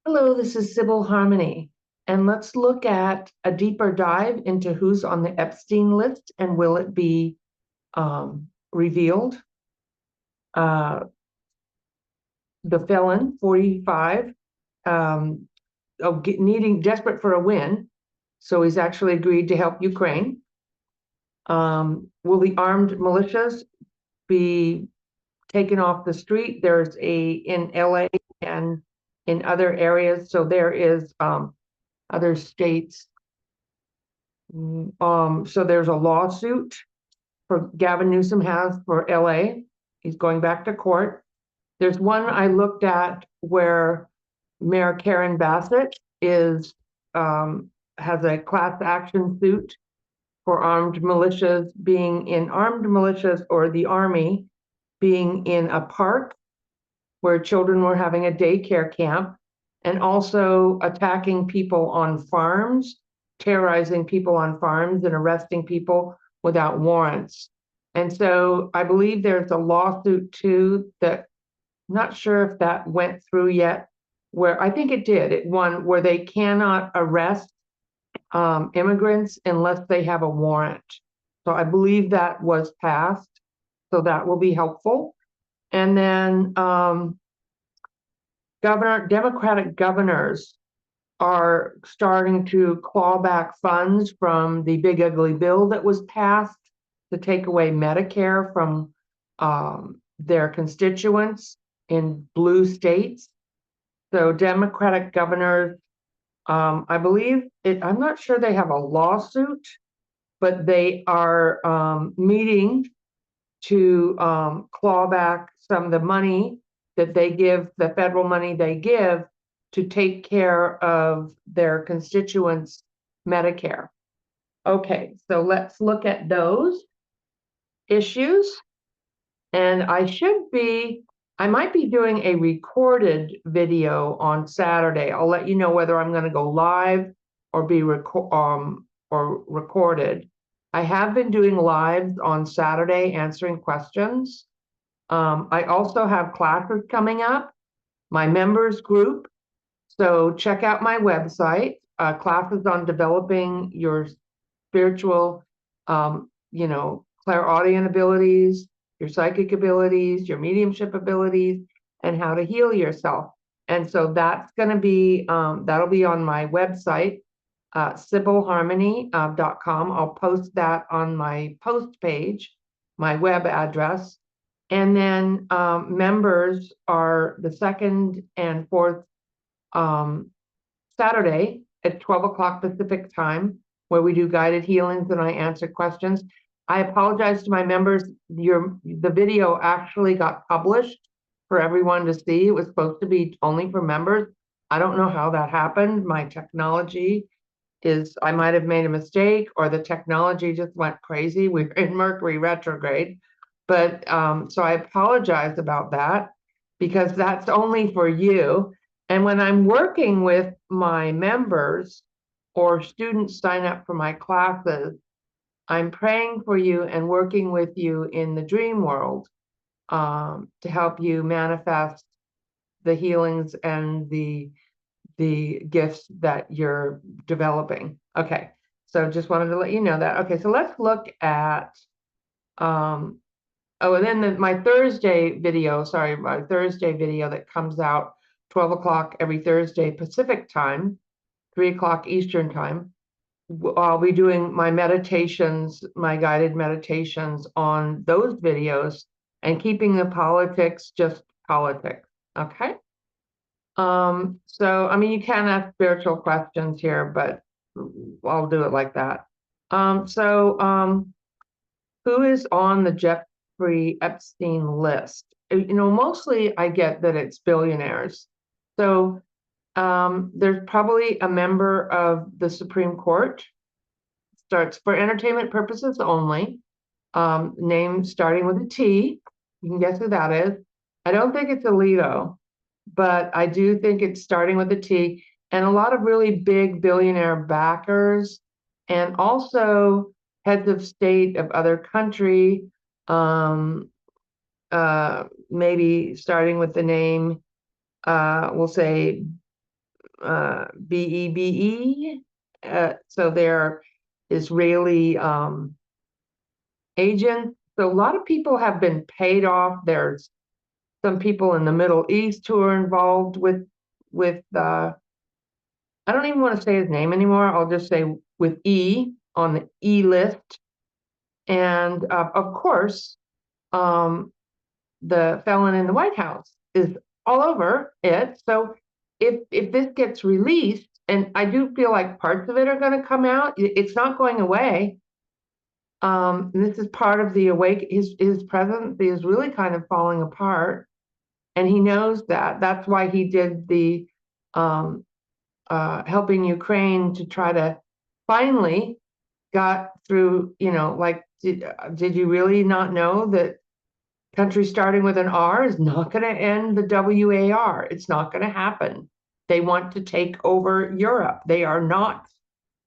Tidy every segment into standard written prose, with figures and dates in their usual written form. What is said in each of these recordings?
Hello, this is Sibyl Harmony, and let's look at a deeper dive into who's on the Epstein list and will it be revealed. Uh, the felon, 45, desperate for a win, so he's actually agreed to help Ukraine. Will the armed militias be taken off the street? There's in LA and in other areas, so there is other states. So there's a lawsuit for Gavin Newsom has for LA. He's going back to court. There's one I looked at where Mayor Karen Bassett has a class action suit for armed militias or the army being in a park where children were having a daycare camp, and also attacking people on farms, terrorizing people on farms, and arresting people without warrants. And so I believe there's a lawsuit too that I'm not sure if that went through yet, where I think it did. It won, where they cannot arrest immigrants unless they have a warrant. So I believe that was passed. So that will be helpful. And then Democratic governors are starting to claw back funds from the big ugly bill that was passed to take away Medicare from their constituents in blue states. So Democratic governors, I believe I'm not sure they have a lawsuit, but they are meeting to claw back some of the money that they give, the federal money they give to take care of their constituents' Medicare. Okay, so let's look at those issues. And I might be doing a recorded video on Saturday. I'll let you know whether I'm going to go live or be recorded. I have been doing lives on Saturday answering questions. I also have classes coming up, my members group. So check out my website, classes on developing your spiritual, clairaudient abilities, your psychic abilities, your mediumship abilities, and how to heal yourself. And so that's going to be, that'll be on my website, sibylharmony.com. I'll post that on my post page, my web address. And then members are the second and fourth Saturday at 12 o'clock Pacific time, where we do guided healings and I answer questions. I apologize to my members. The video actually got published for everyone to see. It was supposed to be only for members. I don't know how that happened. My technology I might have made a mistake, or the technology just went crazy. We're in Mercury retrograde. But so I apologize about that, because that's only for you. And when I'm working with my members or students sign up for my classes, I'm praying for you and working with you in the dream world to help you manifest the healings and the gifts that you're developing. Okay, so just wanted to let you know that. Okay, so let's look at, and then my Thursday video that comes out 12 o'clock every Thursday Pacific time, 3 o'clock Eastern time. I'll be doing my meditations, my guided meditations on those videos, and keeping the politics just politics. Okay. So, I mean, you can ask spiritual questions here, but I'll do it like that. Who is on the Jeffrey Epstein list? Mostly I get that it's billionaires. So, there's probably a member of the Supreme Court, starts for entertainment purposes only, name starting with a T. You can guess who that is. I don't think it's Alito, but I do think it's starting with a T, and a lot of really big billionaire backers, and also heads of state of other country, maybe starting with the name, we'll say BEBE. So they're Israeli agents. So a lot of people have been paid off. There's some people in the Middle East who are involved with I don't even want to say his name anymore. I'll just say with E on the E list. And of course, the felon in the White House is all over it. So if this gets released, and I do feel like parts of it are going to come out, it's not going away. This is part of the his presidency is really kind of falling apart, and he knows that. That's why he did the helping Ukraine to try to finally got through, like, did you really not know that country starting with an R is not going to end the WAR? It's not going to happen. They want to take over Europe. They are not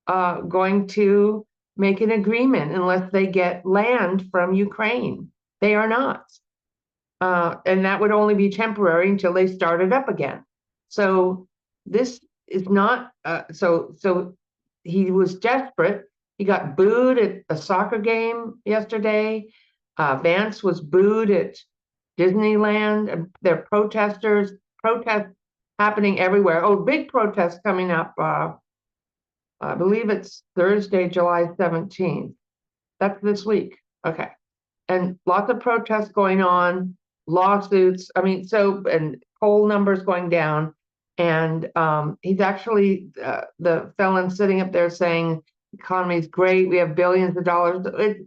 going to make an agreement unless they get land from Ukraine. They are not. And that would only be temporary until they start it up again. So this is not, so he was desperate. He got booed at a soccer game yesterday. Vance was booed at Disneyland. There are protests happening everywhere. Oh, big protests coming up. I believe it's Thursday, July 17th. That's this week. Okay. And lots of protests going on, lawsuits. I mean, and poll numbers going down. And he's actually, the felon sitting up there saying, economy is great. We have billions of dollars. It's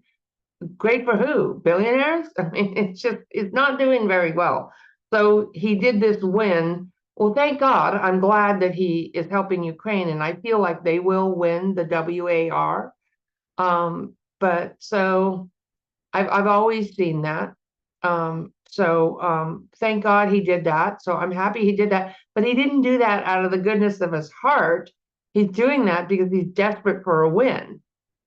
great for who? Billionaires? I mean, it's not doing very well. So he did this win. Well, thank God. I'm glad that he is helping Ukraine, and I feel like they will win the WAR. But so I've always seen that. Thank God he did that. So I'm happy he did that. But he didn't do that out of the goodness of his heart. He's doing that because he's desperate for a win.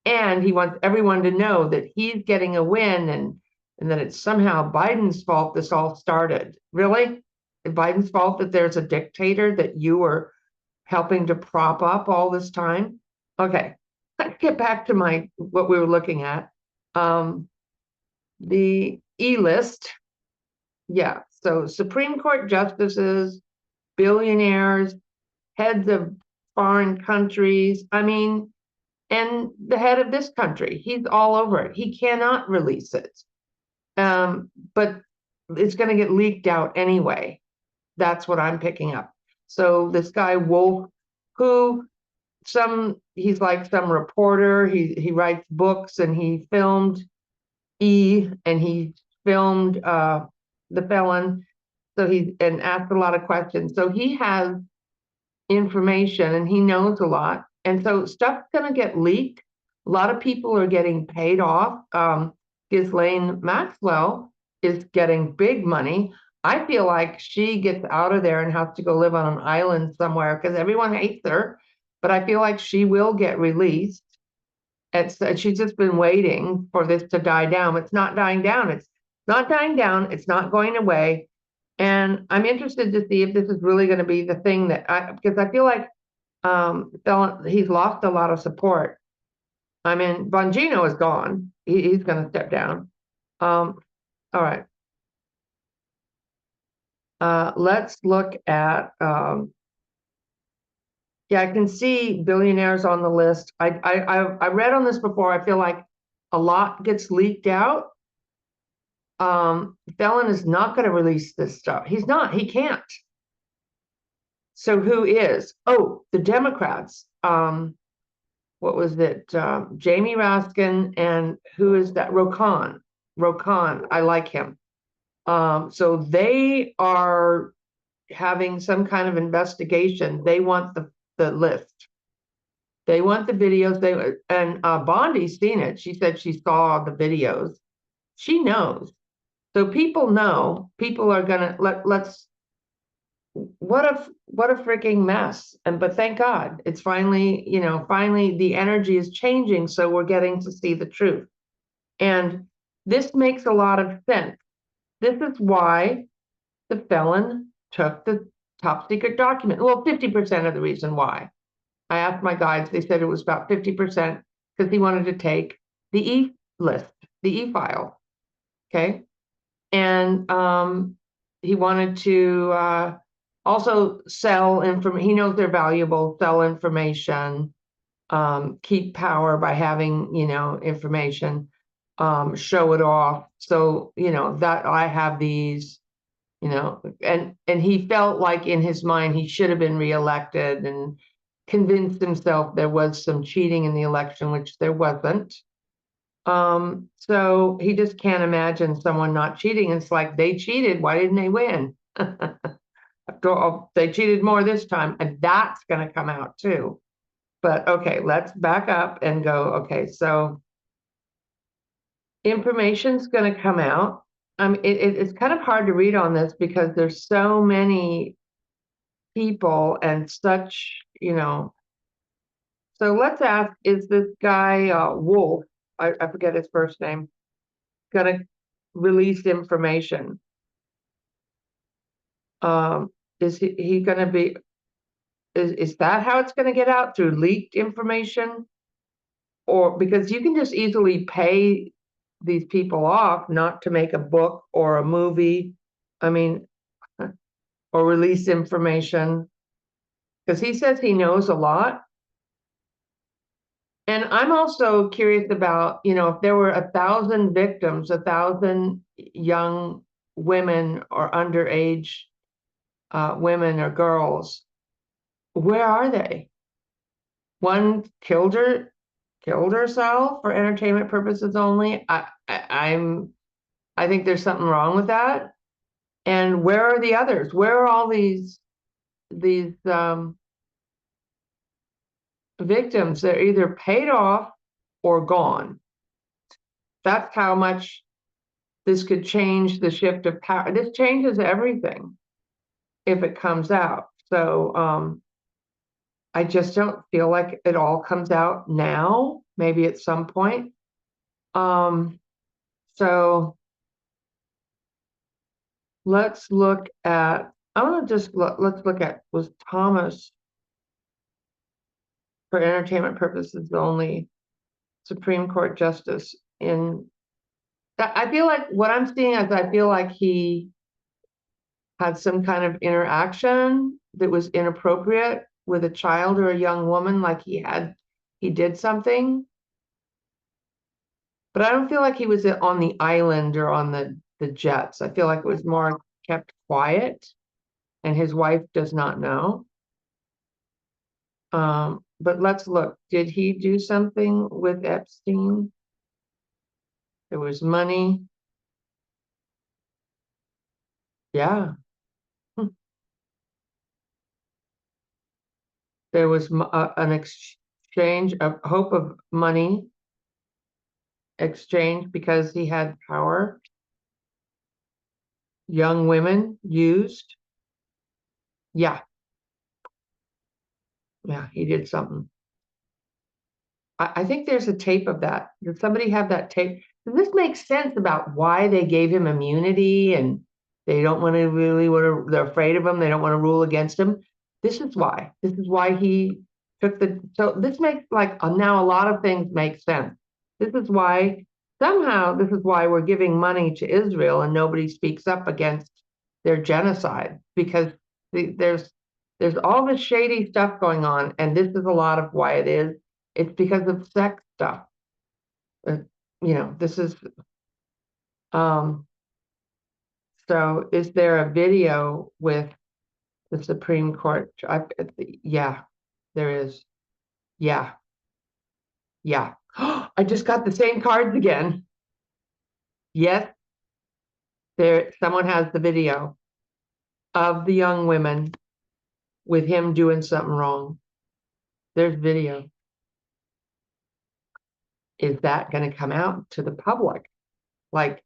And he wants everyone to know that he's getting a win and that it's somehow Biden's fault this all started. Really? It's Biden's fault that there's a dictator that you were helping to prop up all this time? Okay, let's get back to what we were looking at. The E-list. Yeah, so Supreme Court justices, billionaires, heads of foreign countries. I mean, and the head of this country, he's all over it. He cannot release it. But it's going to get leaked out anyway. That's what I'm picking up. So this guy Wolf, he's like some reporter. He writes books, and he filmed E, and he filmed the felon. So and asked a lot of questions. So he has information, and he knows a lot. And so stuff's going to get leaked. A lot of people are getting paid off. Ghislaine Maxwell is getting big money. I feel like she gets out of there and has to go live on an island somewhere because everyone hates her. But I feel like she will get released. She's just been waiting for this to die down. It's not dying down. It's not dying down. It's not going away. And I'm interested to see if this is really going to be the thing because I feel like he's lost a lot of support. I mean, Bongino is gone. He's going to step down. All right. Let's look at, yeah, I can see billionaires on the list. I read on this before. I feel like a lot gets leaked out. Felon is not going to release this stuff. He's not. He can't. So who is? Oh, the Democrats. What was it? Jamie Raskin, and who is that? Rokan. I like him. So they are having some kind of investigation. They want the list. They want the videos. And Bondi's seen it. She said she saw the videos. She knows. So people know. People are gonna let's. What a freaking mess. But thank God it's finally the energy is changing, so we're getting to see the truth. And this makes a lot of sense. This is why the felon took the top secret document. Well, 50% of the reason why. I asked my guides, they said it was about 50% because he wanted to take the e-list, the e-file, okay? And he wanted to also sell information. He knows they're valuable, sell information, keep power by having, information, show it off. So, that I have these, and he felt like in his mind he should have been reelected and convinced himself there was some cheating in the election, which there wasn't. So he just can't imagine someone not cheating. It's like they cheated. Why didn't they win? They cheated more this time, and that's going to come out too. But okay, let's back up and go. Okay, so information's going to come out. It's kind of hard to read on this because there's so many people and such, So let's ask, is this guy Wolf, I forget his first name, going to release information? Is he going to be, is that how it's going to get out, through leaked information? Or because you can just easily pay these people off not to make a book or a movie, I mean, or release information, because he says he knows a lot. And I'm also curious about, if there were 1,000 victims, 1,000 young women or underage women or girls, where are they? One killed herself for entertainment purposes only. I think there's something wrong with that. And where are the others? Where are all these victims? They're either paid off or gone. That's how much this could change the shift of power. This changes everything if it comes out. So I just don't feel like it all comes out now, maybe at some point. So let's look at, let's look at, was Thomas, for entertainment purposes only, Supreme Court Justice in, I feel like what I'm seeing is I feel like he had some kind of interaction that was inappropriate with a child or a young woman, like he did something. But I don't feel like he was on the island or on the jets. I feel like it was more kept quiet and his wife does not know. But let's look. Did he do something with Epstein? There was money. Yeah. There was an exchange of hope of money exchange because he had power. Young women used. Yeah. Yeah, he did something. I think there's a tape of that. Did somebody have that tape? Does this make sense about why they gave him immunity and they don't want to really they're afraid of him, they don't want to rule against him? This is why. This is why he took so this makes now a lot of things make sense. This is why we're giving money to Israel and nobody speaks up against their genocide, because there's all this shady stuff going on, and this is a lot of why it is. It's because of sex stuff. This is, so is there a video with the Supreme Court? Yeah, there is. Yeah. Yeah. I just got the same cards again. Yes, someone has the video of the young women with him doing something wrong. There's video. Is that going to come out to the public, like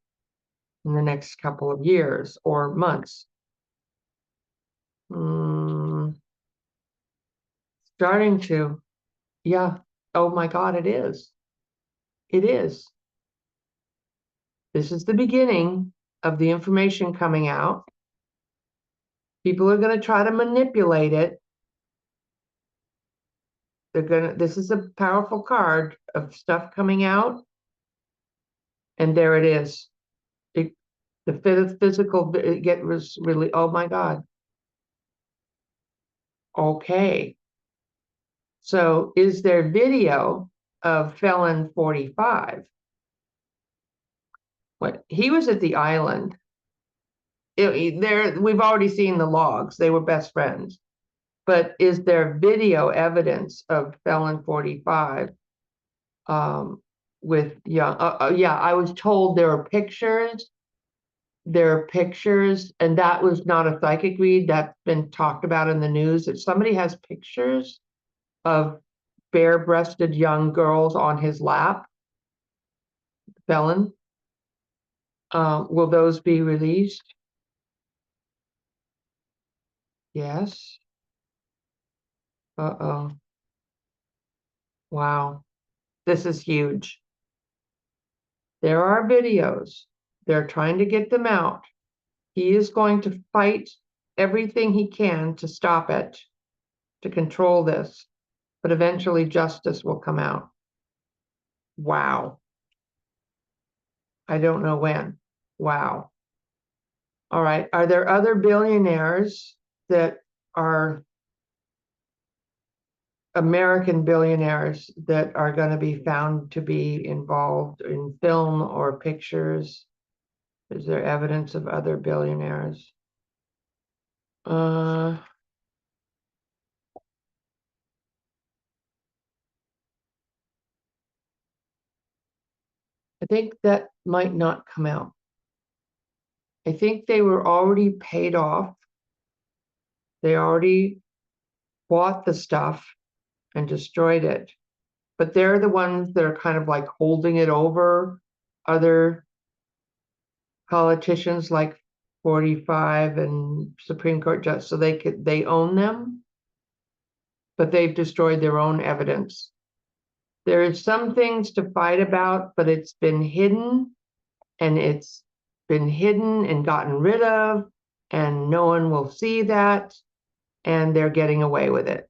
in the next couple of years or months? Starting to. Yeah. Oh my God, it is. It is. This is the beginning of the information coming out. People are gonna try to manipulate it. This is a powerful card of stuff coming out. And there it is. The physical was really, oh my God. Okay. So is there video of felon 45? What he was at the island. We've already seen the logs. They were best friends. But is there video evidence of felon 45 with young? Yeah, I was told there are pictures. There are pictures, and that was not a psychic read. That's been talked about in the news. If somebody has pictures of bare-breasted young girls on his lap, felon, will those be released? Yes. Uh-oh. Wow. This is huge. There are videos. They're trying to get them out. He is going to fight everything he can to stop it, to control this, but eventually justice will come out. Wow. I don't know when. Wow. All right. Are there other billionaires that are American billionaires that are going to be found to be involved in film or pictures? Is there evidence of other billionaires? I think that might not come out. I think they were already paid off. They already bought the stuff and destroyed it. But they're the ones that are kind of like holding it over other politicians like 45 and Supreme Court judge, so they own them, but they've destroyed their own evidence. There is some things to fight about, but it's been hidden and gotten rid of, and no one will see that, and they're getting away with it.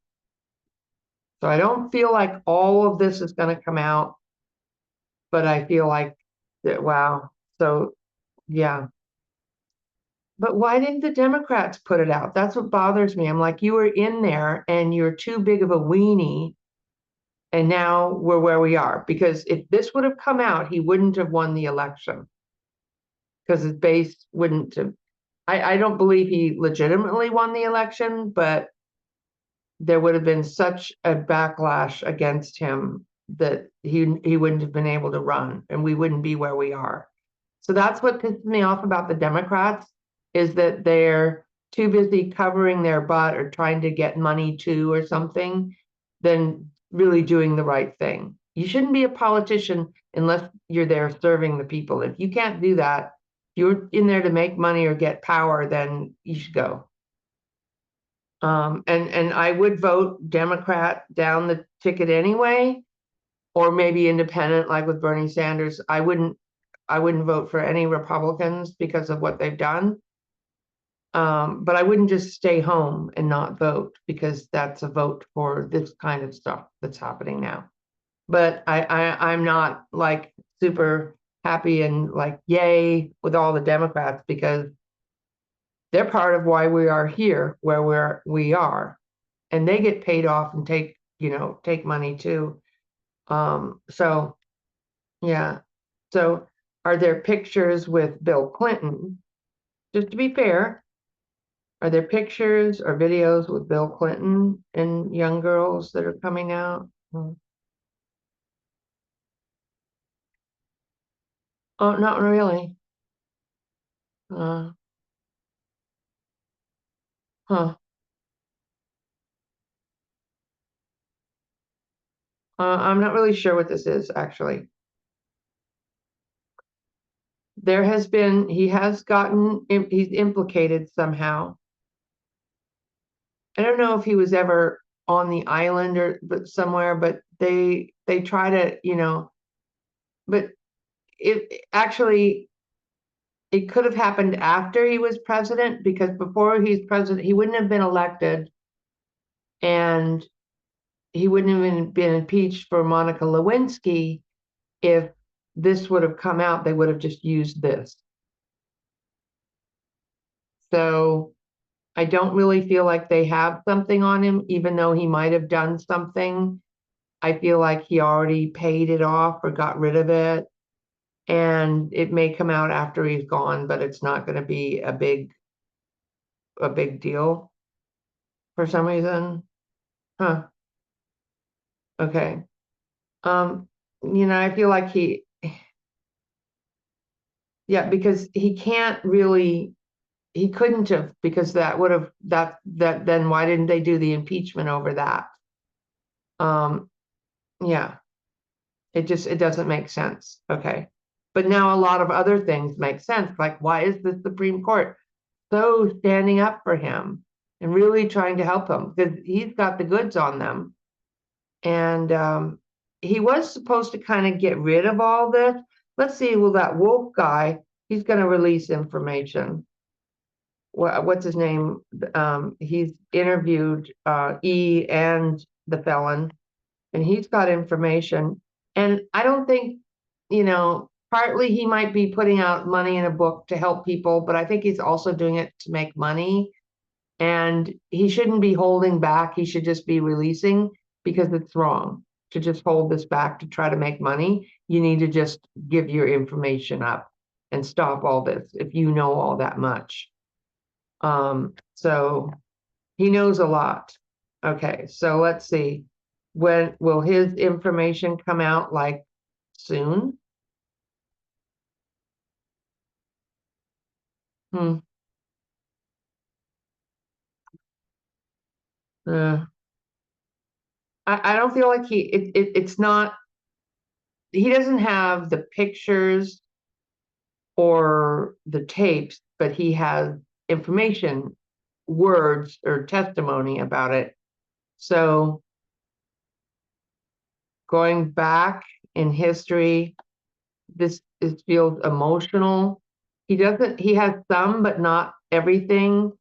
So I don't feel like all of this is going to come out, but I feel like that, wow. So yeah. But why didn't the Democrats put it out? That's what bothers me. I'm like, you were in there and you're too big of a weenie, and now we're where we are. Because if this would have come out, he wouldn't have won the election. Because his base wouldn't have. I don't believe he legitimately won the election, but there would have been such a backlash against him that he wouldn't have been able to run, and we wouldn't be where we are. So that's what pisses me off about the Democrats, is that they're too busy covering their butt or trying to get money to or something than really doing the right thing. You shouldn't be a politician unless you're there serving the people. If you can't do that, you're in there to make money or get power, then you should go. And I would vote Democrat down the ticket anyway, or maybe independent, like with Bernie Sanders. I wouldn't vote for any Republicans because of what they've done. But I wouldn't just stay home and not vote, because that's a vote for this kind of stuff that's happening now. But I'm not like super happy and like yay with all the Democrats, because they're part of why we are here where we are, and they get paid off and take money too. So yeah. So are there pictures with Bill Clinton? Just to be fair, are there pictures or videos with Bill Clinton and young girls that are coming out? Oh, not really. Uh, huh. I'm not really sure what this is, actually. He has gotten, he's implicated somehow. I don't know if he was ever on the island or but somewhere, but they try to, but it actually, it could have happened after he was president, because before he's president, he wouldn't have been elected, and he wouldn't have been impeached for Monica Lewinsky if this would have come out. They would have just used this. So I don't really feel like they have something on him, even though he might have done something. I feel like he already paid it off or got rid of it. And it may come out after he's gone, but it's not going to be a big deal for some reason. Huh. Okay. I feel like because he can't really, he couldn't have, because that would have, then why didn't they do the impeachment over that? Yeah, it doesn't make sense. Okay. But now a lot of other things make sense. Like, why is the Supreme Court so standing up for him and really trying to help him? Because he's got the goods on them. And he was supposed to kind of get rid of all this. Let's see, well, that Wolf guy, he's going to release information. What's his name? He's interviewed E and the felon, and he's got information. And I don't think, partly he might be putting out money in a book to help people, but I think he's also doing it to make money. And he shouldn't be holding back. He should just be releasing, because it's wrong to just hold this back to try to make money. You need to just give your information up and stop all this if you know all that much. So he knows a lot. Okay, so let's see. When will his information come out? Like soon? Hmm. Uh, I don't feel like it's not, he doesn't have the pictures or the tapes, but he has information, words or testimony about it. So going back in history, this feels emotional. He has some, but not everything.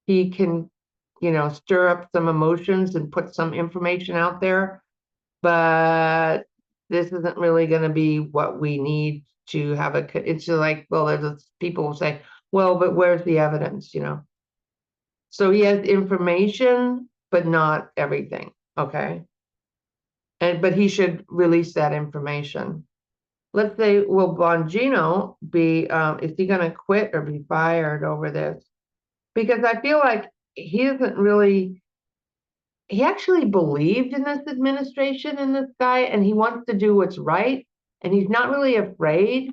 He can, stir up some emotions and put some information out there, but this isn't really going to be what we need to have it's just like, well, there's people will say, well, but where's the evidence, So he has information, but not everything. Okay. But he should release that information. Let's say, will Bongino be, is he going to quit or be fired over this? Because I feel like he actually believed in this administration and this guy, and he wants to do what's right. And he's not really afraid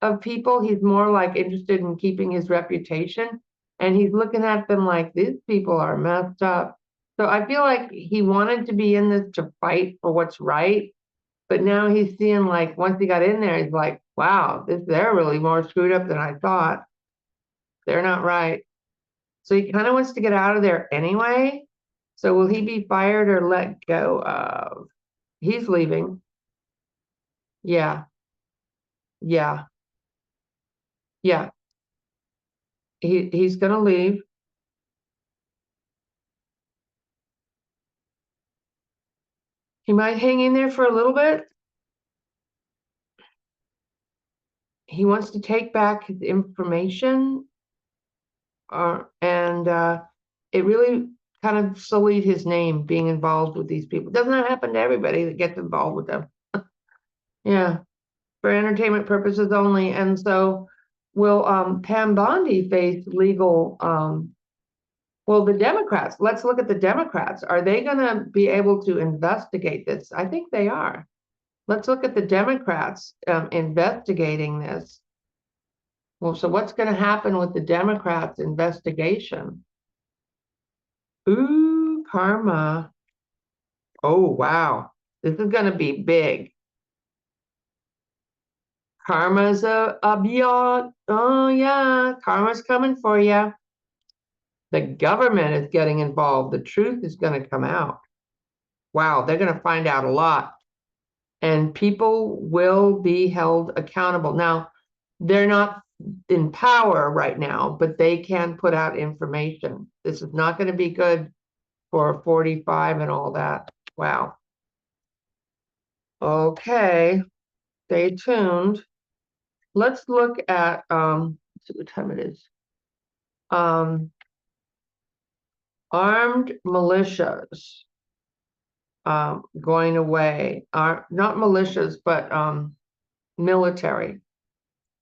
of people. He's more like interested in keeping his reputation. And he's looking at them like, these people are messed up. So I feel like he wanted to be in this to fight for what's right. But now he's seeing, like, once he got in there, he's like, wow, they're really more screwed up than I thought. They're not right. So he kind of wants to get out of there anyway. So will he be fired or let go of? He's leaving. Yeah, yeah, yeah. He's gonna leave. He might hang in there for a little bit. He wants to take back his information, and it really kind of sullied his name being involved with these people. Doesn't that happen to everybody that gets involved with them? Yeah, for entertainment purposes only. And so will Pam Bondi face legal, well, the Democrats, let's look at the Democrats. Are they going to be able to investigate this? I think they are. Let's look at the Democrats investigating this. Well, so what's going to happen with the Democrats' investigation? Ooh, karma. Oh, wow. This is going to be big. Karma's a beyond. Oh, yeah. Karma's coming for you. The government is getting involved. The truth is going to come out. Wow, they're going to find out a lot. And people will be held accountable. Now, they're not in power right now, but they can put out information. This is not going to be good for 45 and all that. Wow. Okay, stay tuned. Let's look at let's see what time it is. Armed militias going away. Not militias, but military.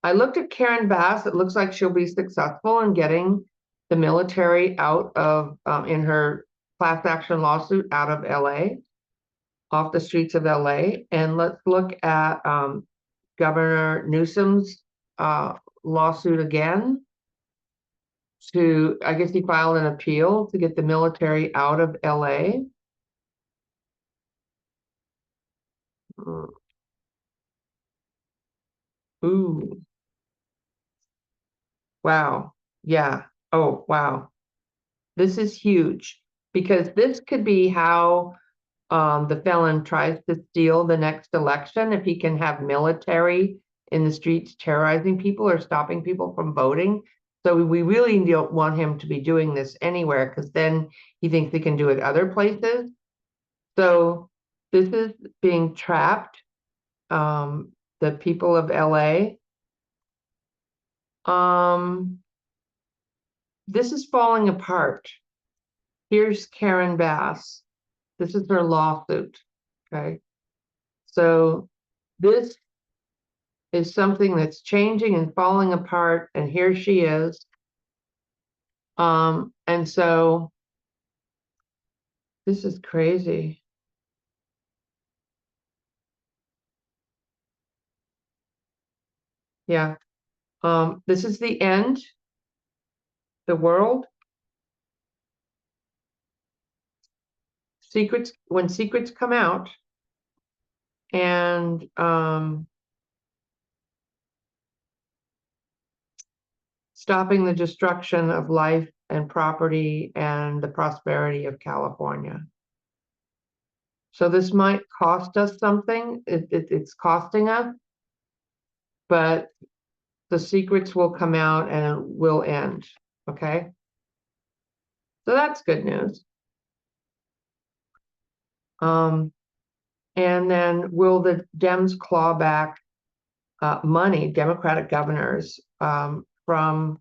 I looked at Karen Bass. It looks like she'll be successful in getting the military out of in her class action lawsuit out of LA, off the streets of LA. And let's look at Governor Newsom's lawsuit again. I guess he filed an appeal to get the military out of LA. Ooh. Wow. Yeah. Oh, wow. This is huge because this could be how the felon tries to steal the next election if he can have military in the streets terrorizing people or stopping people from voting. So we really don't want him to be doing this anywhere because then he thinks he can do it other places. So this is being trapped, the people of LA. This is falling apart. Here's Karen Bass. This is her lawsuit, okay? So this is something that's changing and falling apart, and here she is. And so this is crazy. Yeah. This is the end. The world. Secrets, when secrets come out, and stopping the destruction of life and property and the prosperity of California. So this might cost us something. It's costing us, but the secrets will come out and it will end. Okay. So that's good news. And then will the Dems claw back money, Democratic governors, from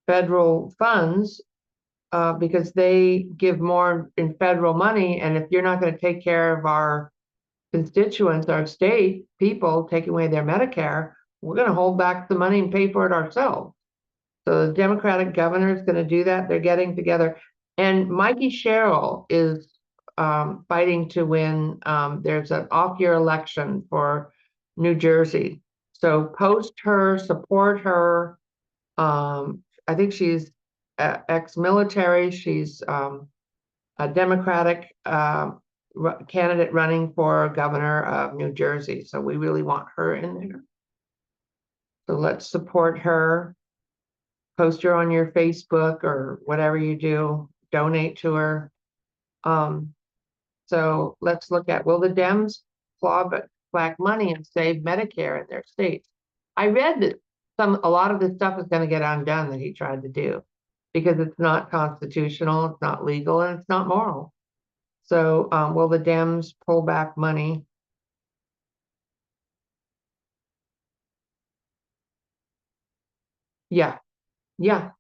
federal funds because they give more in federal money. And if you're not going to take care of our constituents, our state people, taking away their Medicare, we're going to hold back the money and pay for it ourselves. So the Democratic governor is going to do that. They're getting together. And Mikey Sherrill is fighting to win. There's an off-year election for New Jersey. So post her, support her. I think she's ex-military. She's a Democratic candidate running for governor of New Jersey. So we really want her in there. So let's support her. Post her on your Facebook or whatever you do. Donate to her. So let's look at, will the Dems claw back money and save Medicare in their states? I read that a lot of this stuff is going to get undone that he tried to do because it's not constitutional, it's not legal, and it's not moral. So will the Dems pull back money? Yeah, yeah.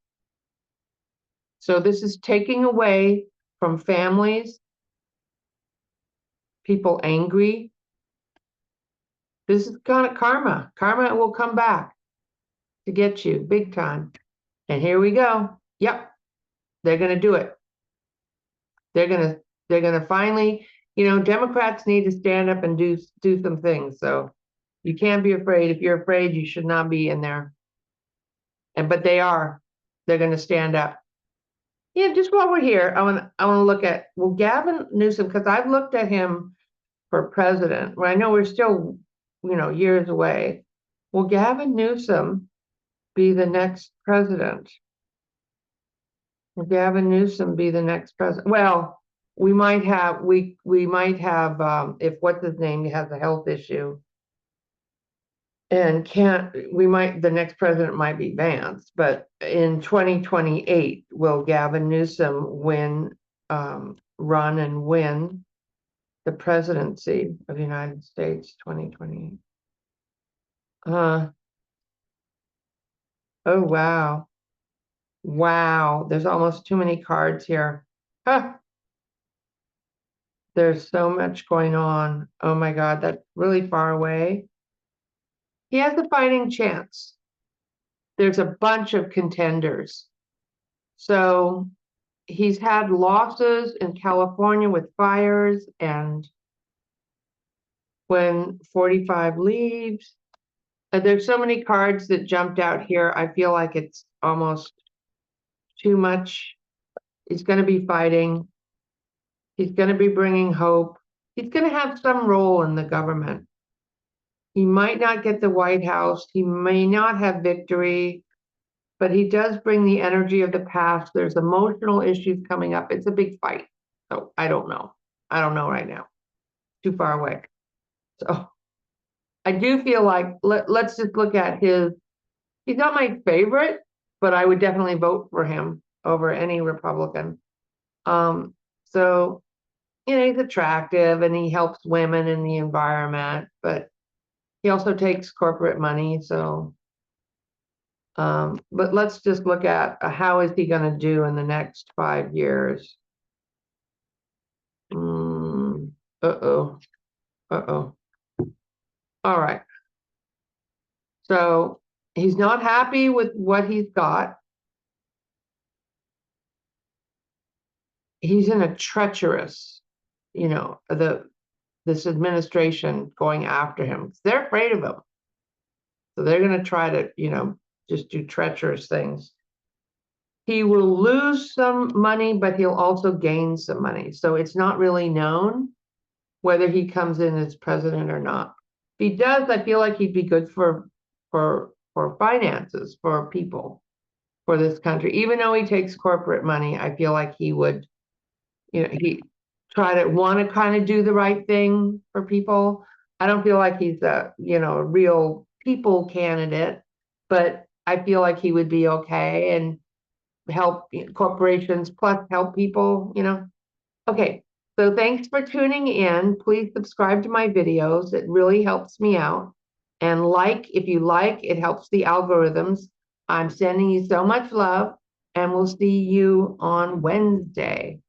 So this is taking away from families, people angry. This is kind of karma. Karma will come back to get you big time. And here we go. Yep, they're going to do it. They're going to finally, Democrats need to stand up and do some things. So you can't be afraid. If you're afraid, you should not be in there. But they are. They're going to stand up. Yeah, just while we're here, I want to look at, well, Gavin Newsom, because I've looked at him for president. Well, I know we're still, years away. Will Gavin Newsom be the next president? Will Gavin Newsom be the next president? Well, we might have if what's his name has a health issue. And the next president might be Vance, but in 2028, will Gavin Newsom run and win the presidency of the United States 2028? Oh, wow. Wow, there's almost too many cards here. Huh, there's so much going on. Oh my God, that's really far away. He has a fighting chance. There's a bunch of contenders. So he's had losses in California with fires, and when 45 leaves, there's so many cards that jumped out here. I feel like it's almost too much. He's going to be fighting. He's going to be bringing hope. He's going to have some role in the government. He might not get the White House. He may not have victory, but he does bring the energy of the past. There's emotional issues coming up. It's a big fight. So I don't know. I don't know right now. Too far away. So I do feel like let's just look at he's not my favorite, but I would definitely vote for him over any Republican. So he's attractive and he helps women in the environment, but he also takes corporate money. So, but let's just look at how is he going to do in the next 5 years? Uh-oh. Uh-oh. All right. So he's not happy with what he's got. He's in a treacherous, this administration going after him. They're afraid of him. So they're going to try to, just do treacherous things. He will lose some money, but he'll also gain some money. So it's not really known whether he comes in as president or not. If he does, I feel like he'd be good for finances, for people, for this country. Even though he takes corporate money, I feel like he would, he try to want to kind of do the right thing for people. I don't feel like he's a real people candidate, but I feel like he would be okay and help corporations plus help people. Okay, so thanks for tuning in. Please subscribe to my videos. It really helps me out. And if you like, it helps the algorithms. I'm sending you so much love, and we'll see you on Wednesday.